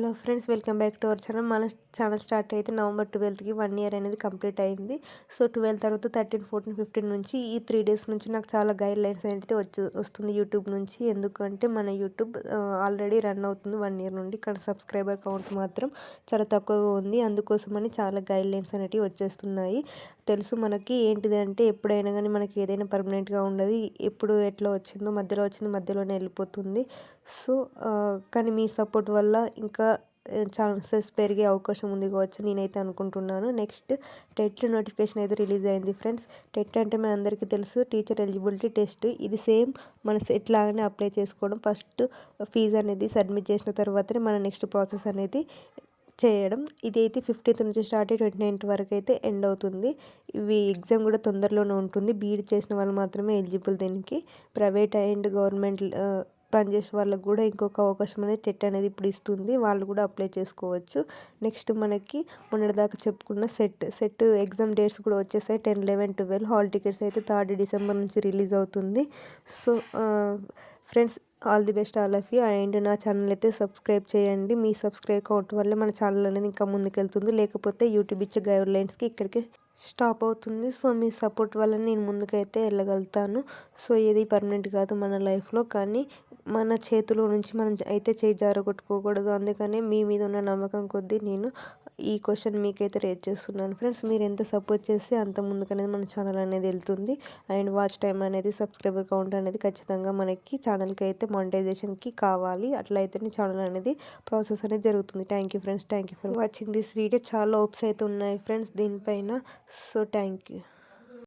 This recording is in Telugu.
Hello friends, welcome back to our channel. మన ఛానల్ స్టార్ట్ అయితే నవంబర్ 12కి 1 ఇయర్ అనేది కంప్లీట్ అయింది. సో 12 తర్వాత 13, 14, 15 నుంచి ఈ 3 డేస్ నుంచి నాకు చాలా గైడ్ లైన్స్ అనేది వస్తుంది యూట్యూబ్ నుంచి. ఎందుకంటే మన యూట్యూబ్ ఆల్రెడీ రన్ అవుతుంది 1 ఇయర్ నుండి, కానీ సబ్స్క్రైబర్ కౌంట్ మాత్రం చాలా తక్కువగా ఉంది. అందుకోసమని చాలా గైడ్ లైన్స్ అనేవి వచ్చేస్తున్నాయి. తెలుసు మనకి ఏంటిది అంటే, ఎప్పుడైనా కానీ మనకి ఏదైనా పర్మనెంట్గా ఉండదు. ఎప్పుడు ఎట్లా వచ్చిందో మధ్యలో వచ్చింది, మధ్యలోనే వెళ్ళిపోతుంది. సో కానీ మీ సపోర్ట్ వల్ల ఇంకా ఛాన్సెస్ పెరిగే అవకాశం ఉంది కావచ్చు నేనైతే అనుకుంటున్నాను. నెక్స్ట్ టెట్ నోటిఫికేషన్ అయితే రిలీజ్ అయింది ఫ్రెండ్స్. టెట్ అంటే మన అందరికీ తెలుసు, టీచర్ ఎలిజిబిలిటీ టెస్ట్. ఇది సేమ్ మన సెట్ లాగానే అప్లై చేసుకోవడం. ఫస్ట్ ఫీజు అనేది సబ్మిట్ చేసిన తర్వాతనే మన నెక్స్ట్ ప్రాసెస్ అనేది చేయడం. ఇదైతే 15th నుంచి స్టార్ట్ అయ్యి 29th వరకు అయితే ఎండ్ అవుతుంది. ఇవి ఎగ్జామ్ కూడా తొందరలోనే ఉంటుంది. బీఈడీ చేసిన వాళ్ళు మాత్రమే ఎలిజిబుల్ దీనికి. ప్రైవేట్ అండ్ గవర్నమెంట్ పనిచేసే వాళ్ళకు కూడా ఇంకొక అవకాశం అనేది టెట్ అనేది ఇప్పుడు ఇస్తుంది. వాళ్ళు కూడా అప్లై చేసుకోవచ్చు. నెక్స్ట్ మనకి మొన్నటిదాకా చెప్పుకున్న సెట్ ఎగ్జామ్ డేట్స్ కూడా వచ్చేసాయి. 10, 11, 12 హాల్ టికెట్స్ అయితే 3rd డిసెంబర్ నుంచి రిలీజ్ అవుతుంది. So friends, all the best all of you. And నా ఛానల్ అయితే సబ్స్క్రైబ్ చేయండి. మీ సబ్స్క్రైబ్ కౌంట్ వల్ల మన ఛానల్ అనేది ఇంకా ముందుకెళ్తుంది. లేకపోతే యూట్యూబ్ ఇచ్చే గైడ్ లైన్స్కి ఇక్కడికి స్టాప్ అవుతుంది. సో మీ సపోర్ట్ వల్ల నేను ముందుకైతే వెళ్ళగలుగుతాను. సో ఏది పర్మనెంట్ కాదు మన లైఫ్లో, కానీ మన చేతిలో నుంచి మనం అయితే చేయి జారగొట్టుకోకూడదు. అందుకనే మీ మీద ఉన్న నమ్మకం కొద్దీ నేను ఈ క్వశ్చన్ మీకైతే రేజ్ చేస్తున్నాను ఫ్రెండ్స్. మీరు ఎంత సపోర్ట్ చేస్తే అంత ముందుకనేది మన ఛానల్ అనేది వెళ్తుంది. అండ్ వాచ్ టైం అనేది, సబ్స్క్రైబర్ కౌంట్ అనేది ఖచ్చితంగా మనకి ఛానల్కి అయితే మానిటైజేషన్కి కావాలి. అట్లా అయితేనే ఛానల్ అనేది ప్రాసెస్ అనేది జరుగుతుంది. Thank you friends, thank you for watching this video. చాలా హోప్స్ అయితే ఉన్నాయి ఫ్రెండ్స్ దీనిపైన. So thank you.